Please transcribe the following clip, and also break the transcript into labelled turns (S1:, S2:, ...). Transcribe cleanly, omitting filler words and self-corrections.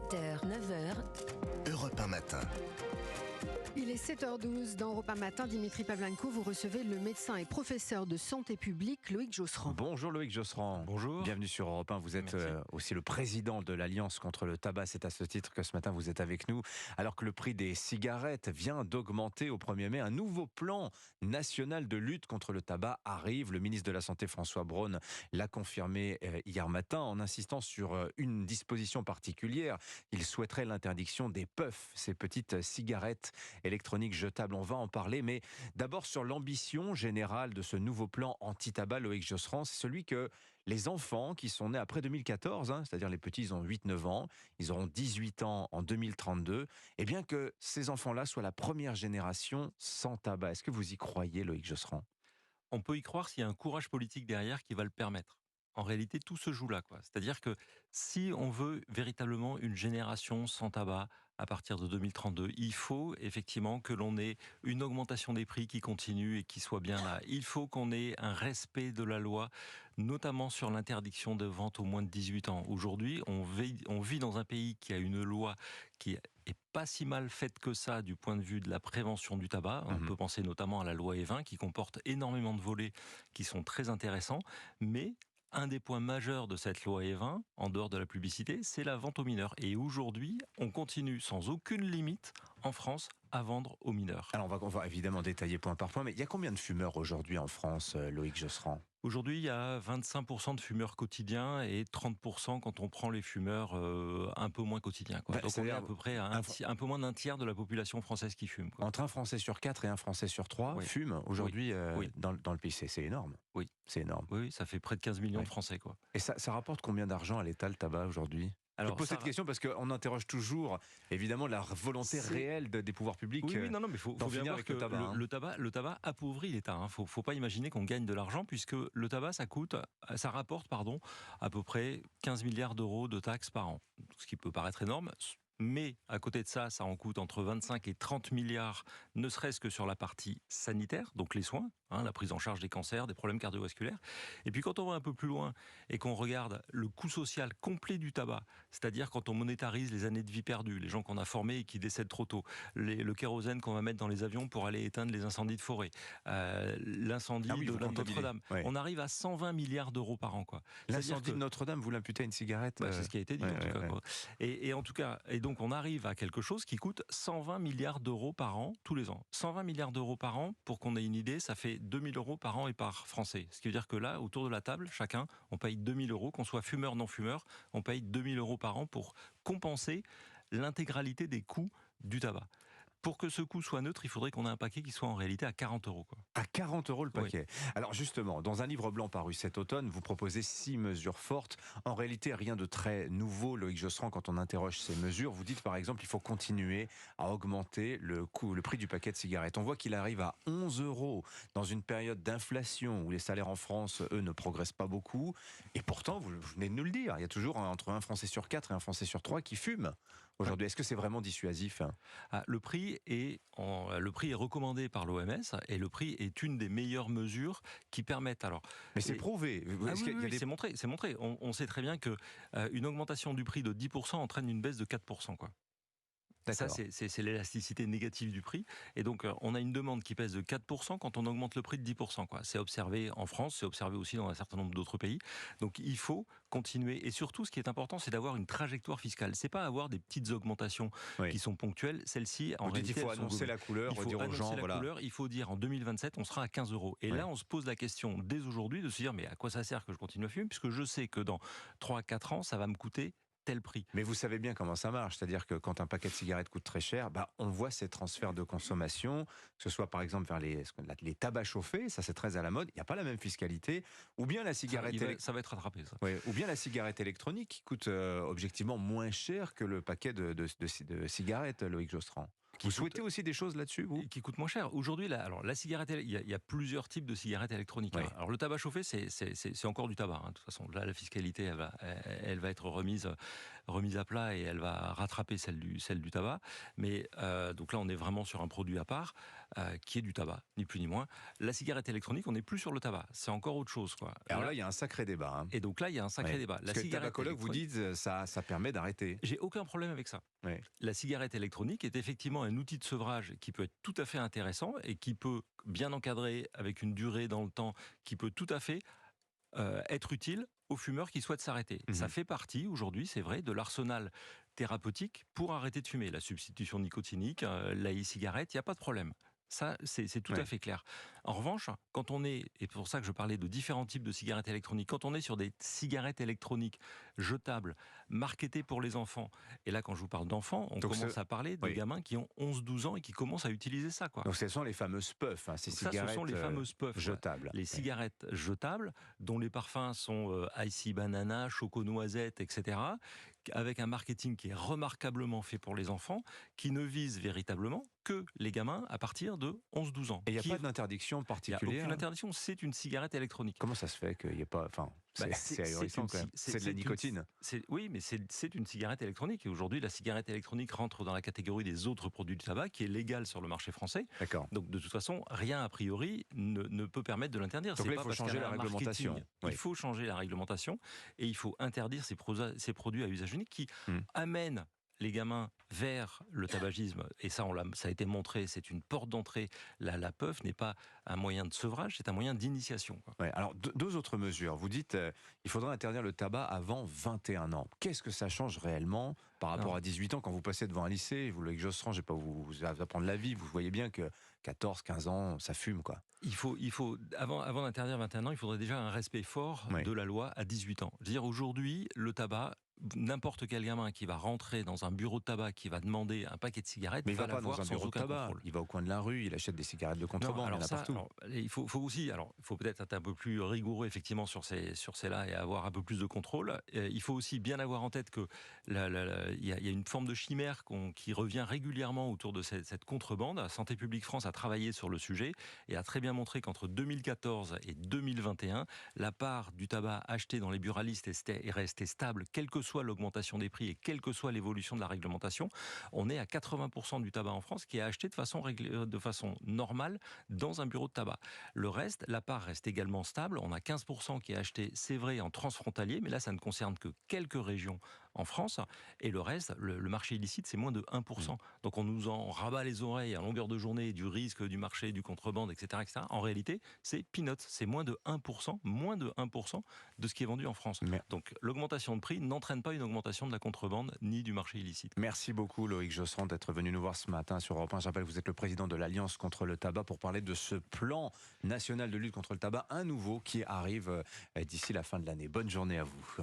S1: 7h, 9h,
S2: Europe 1 matin.
S3: Il est 7h12 dans Europe 1 matin. Dimitri Pavlenko, vous recevez le médecin et professeur de santé publique Loïc Josserand.
S4: Bonjour Loïc Josserand.
S5: Bonjour.
S4: Bienvenue sur Europe 1. Vous êtes aussi le président de l'Alliance contre le tabac. C'est à ce titre que ce matin vous êtes avec nous. Alors que le prix des cigarettes vient d'augmenter au 1er mai, un nouveau plan national de lutte contre le tabac arrive. Le ministre de la Santé François Braun l'a confirmé hier matin en insistant sur une disposition particulière. Il souhaiterait l'interdiction des puffs, ces petites cigarettes électroniques jetables. On va en parler, mais d'abord sur l'ambition générale de ce nouveau plan anti-tabac, Loïc Josserand, c'est celui que les enfants qui sont nés après 2014, c'est-à-dire les petits, ils ont 8-9 ans, ils auront 18 ans en 2032, et bien que ces enfants-là soient la première génération sans tabac. Est-ce que vous y croyez, Loïc Josserand ?
S5: On peut y croire s'il y a un courage politique derrière qui va le permettre. En réalité, tout se joue là, quoi. C'est-à-dire que si on veut véritablement une génération sans tabac à partir de 2032, il faut effectivement que l'on ait une augmentation des prix qui continue et qui soit bien là. Il faut qu'on ait un respect de la loi, notamment sur l'interdiction de vente aux moins de 18 ans. Aujourd'hui, on vit dans un pays qui a une loi qui est pas si mal faite que ça du point de vue de la prévention du tabac. On peut penser notamment à la loi E20 qui comporte énormément de volets qui sont très intéressants, mais un des points majeurs de cette loi E20, en dehors de la publicité, c'est la vente aux mineurs. Et aujourd'hui, on continue sans aucune limite en France à vendre aux mineurs.
S4: Alors on va évidemment détailler point par point, mais il y a combien de fumeurs aujourd'hui en France, Loïc Josserand ?
S5: Aujourd'hui, il y a 25% de fumeurs quotidiens et 30% quand on prend les fumeurs un peu moins quotidiens. Donc on est à peu près à un peu moins d'un tiers de la population française qui fume.
S4: Entre un Français sur 4 et un Français sur 3 fument aujourd'hui dans le pays. C'est énorme.
S5: Oui.
S4: C'est énorme.
S5: Oui, ça fait près de 15 millions de Français. Et
S4: ça rapporte combien d'argent à l'État le tabac aujourd'hui ? Je pose cette question parce qu'on interroge toujours, évidemment, la volonté réelle des pouvoirs publics.
S5: Oui, non, mais il faut bien voir que le tabac appauvrit l'État. Faut pas imaginer qu'on gagne de l'argent puisque le tabac, ça rapporte, à peu près 15 milliards d'euros de taxes par an. Ce qui peut paraître énorme. Mais à côté de ça, ça en coûte entre 25 et 30 milliards, ne serait-ce que sur la partie sanitaire, donc les soins, la prise en charge des cancers, des problèmes cardiovasculaires. Et puis quand on va un peu plus loin et qu'on regarde le coût social complet du tabac, c'est-à-dire quand on monétarise les années de vie perdues, les gens qu'on a formés et qui décèdent trop tôt, le kérosène qu'on va mettre dans les avions pour aller éteindre les incendies de forêt, l'incendie de Notre-Dame, on arrive à 120 milliards d'euros par an.
S4: L'incendie de Notre-Dame, vous l'imputez à une cigarette
S5: C'est ce qui a été dit en tout cas. Et en tout cas, donc on arrive à quelque chose qui coûte 120 milliards d'euros par an, tous les ans. 120 milliards d'euros par an, pour qu'on ait une idée, ça fait 2000 euros par an et par Français. Ce qui veut dire que là, autour de la table, chacun, on paye 2000 euros, qu'on soit fumeur, non fumeur, on paye 2000 euros par an pour compenser l'intégralité des coûts du tabac. Pour que ce coût soit neutre, il faudrait qu'on ait un paquet qui soit en réalité à 40 euros.
S4: À 40 euros le paquet.
S5: Oui.
S4: Alors justement, dans un livre blanc paru cet automne, vous proposez 6 mesures fortes. En réalité, rien de très nouveau, Loïc Josserand, quand on interroge ces mesures. Vous dites par exemple, il faut continuer à augmenter le prix du paquet de cigarettes. On voit qu'il arrive à 11 euros dans une période d'inflation où les salaires en France, eux, ne progressent pas beaucoup. Et pourtant, vous venez de nous le dire, il y a toujours entre un Français sur 4 et un Français sur 3 qui fument aujourd'hui. Est-ce que c'est vraiment dissuasif ?
S5: Le prix est recommandé par l'OMS et le prix est une des meilleures mesures qui permettent.
S4: Mais c'est prouvé.
S5: C'est montré. On sait très bien que une augmentation du prix de 10% entraîne une baisse de 4%. Ça, c'est l'élasticité négative du prix. Et donc, on a une demande qui pèse de 4% quand on augmente le prix de 10%. C'est observé en France, c'est observé aussi dans un certain nombre d'autres pays. Donc, il faut continuer. Et surtout, ce qui est important, c'est d'avoir une trajectoire fiscale. C'est pas avoir des petites augmentations qui sont ponctuelles. Celles-ci, en réalité,
S4: il faut annoncer la couleur, dire aux gens,
S5: il faut dire en 2027, on sera à 15 euros. Et là, on se pose la question dès aujourd'hui de se dire, mais à quoi ça sert que je continue à fumer ? Puisque je sais que dans 3-4 ans, ça va me coûter tel prix.
S4: Mais vous savez bien comment ça marche, c'est-à-dire que quand un paquet de cigarettes coûte très cher, on voit ces transferts de consommation, que ce soit par exemple vers les tabacs chauffés, ça c'est très à la mode, il n'y a pas la même fiscalité, ou bien la cigarette
S5: ça va être rattrapé ça.
S4: Ou bien la cigarette électronique qui coûte objectivement moins cher que le paquet de cigarettes, Loïc Josserand. Vous souhaitez aussi des choses là-dessus, vous?
S5: qui coûte moins cher. Aujourd'hui, la cigarette, il y a plusieurs types de cigarettes électroniques.
S4: Oui.
S5: Hein. Alors le tabac chauffé, c'est encore du tabac. Hein. De toute façon, là, la fiscalité, elle va être remise à plat et elle va rattraper celle du tabac. Mais donc là, on est vraiment sur un produit à part qui est du tabac, ni plus ni moins. La cigarette électronique, on n'est plus sur le tabac. C'est encore autre chose, quoi.
S4: Alors là, il y a un sacré débat. Hein.
S5: Et donc là, il y a un sacré débat.
S4: Parce que les tabacologues vous disent ça permet d'arrêter.
S5: J'ai aucun problème avec ça.
S4: Oui.
S5: La cigarette électronique est effectivement un outil de sevrage qui peut être tout à fait intéressant et qui peut, bien encadré, avec une durée dans le temps, qui peut tout à fait être utile aux fumeurs qui souhaitent s'arrêter. Ça fait partie, aujourd'hui, c'est vrai, de l'arsenal thérapeutique pour arrêter de fumer. La substitution nicotinique, la e-cigarette, il n'y a pas de problème. Ça, c'est tout à fait clair. En revanche, quand on est, et c'est pour ça que je parlais de différents types de cigarettes électroniques, quand on est sur des cigarettes électroniques jetables, marketées pour les enfants, et là, quand je vous parle d'enfants, on commence à parler de gamins qui ont 11-12 ans et qui commencent à utiliser ça. Quoi.
S4: Donc ce sont les fameuses puffs, hein, ces cigarettes
S5: ce sont les fameuses puffs
S4: jetables.
S5: Les cigarettes jetables, dont les parfums sont Icy Banana, Choco Noisette, etc., avec un marketing qui est remarquablement fait pour les enfants, qui ne vise véritablement que les gamins à partir de 11-12 ans.
S4: Et il n'y a pas d'interdiction particulière?
S5: Il n'y a aucune interdiction, c'est une cigarette électronique.
S4: Comment ça se fait qu'il n'y ait pas... Enfin, c'est ahurissant quand même. C'est de la nicotine.
S5: Oui, mais c'est une cigarette électronique. Et aujourd'hui, la cigarette électronique rentre dans la catégorie des autres produits du tabac, qui est légale sur le marché français. D'accord. Donc de toute façon, rien a priori ne peut permettre de l'interdire.
S4: Donc là, il faut changer la réglementation.
S5: Il faut changer la réglementation et il faut interdire ces produits à usage unique qui amènent les gamins vers le tabagisme, et ça a été montré, c'est une porte d'entrée. La puff n'est pas un moyen de sevrage, c'est un moyen d'initiation.
S4: Ouais, alors, deux autres mesures. Vous dites il faudrait interdire le tabac avant 21 ans. Qu'est-ce que ça change réellement par rapport à 18 ans quand vous passez devant un lycée? Vous, Loïc Josserand, je ne vais pas vous apprendre la vie, vous voyez bien que 14, 15 ans, ça fume, quoi.
S5: Il faut avant d'interdire 21 ans, il faudrait déjà un respect fort de la loi à 18 ans. Je veux dire, aujourd'hui, le tabac, n'importe quel gamin qui va rentrer dans un bureau de tabac, qui va demander un paquet de cigarettes,
S4: mais il
S5: va
S4: va pas dans un bureau de tabac. Contrôle. Il va au coin de la rue, il achète des cigarettes de contrebande, il y en a partout.
S5: Il faut peut-être être un peu plus rigoureux effectivement sur ces-là et avoir un peu plus de contrôle. Il faut aussi bien avoir en tête que il y a une forme de chimère qui revient régulièrement autour de cette contrebande. Santé publique France a travaillé sur le sujet et a très bien montré qu'entre 2014 et 2021, la part du tabac acheté dans les buralistes est restée stable, quelle que soit l'augmentation des prix et quelle que soit l'évolution de la réglementation. On est à 80% du tabac en France qui est acheté de façon normale dans un bureau de tabac. Le reste, la part reste également stable. On a 15% qui est acheté, c'est vrai, en transfrontalier, mais là, ça ne concerne que quelques régions en France. Et le reste, le marché illicite, c'est moins de 1%. Donc on nous en rabat les oreilles à longueur de journée du risque du marché, du contrebande, etc. etc. En réalité, c'est peanuts. C'est moins de 1% de ce qui est vendu en France. Donc l'augmentation de prix n'entraîne pas une augmentation de la contrebande ni du marché illicite.
S4: Merci beaucoup Loïc Josserand d'être venu nous voir ce matin sur Europe 1. Je rappelle que vous êtes le président de l'Alliance contre le tabac pour parler de ce plan national de lutte contre le tabac, un nouveau qui arrive d'ici la fin de l'année. Bonne journée à vous.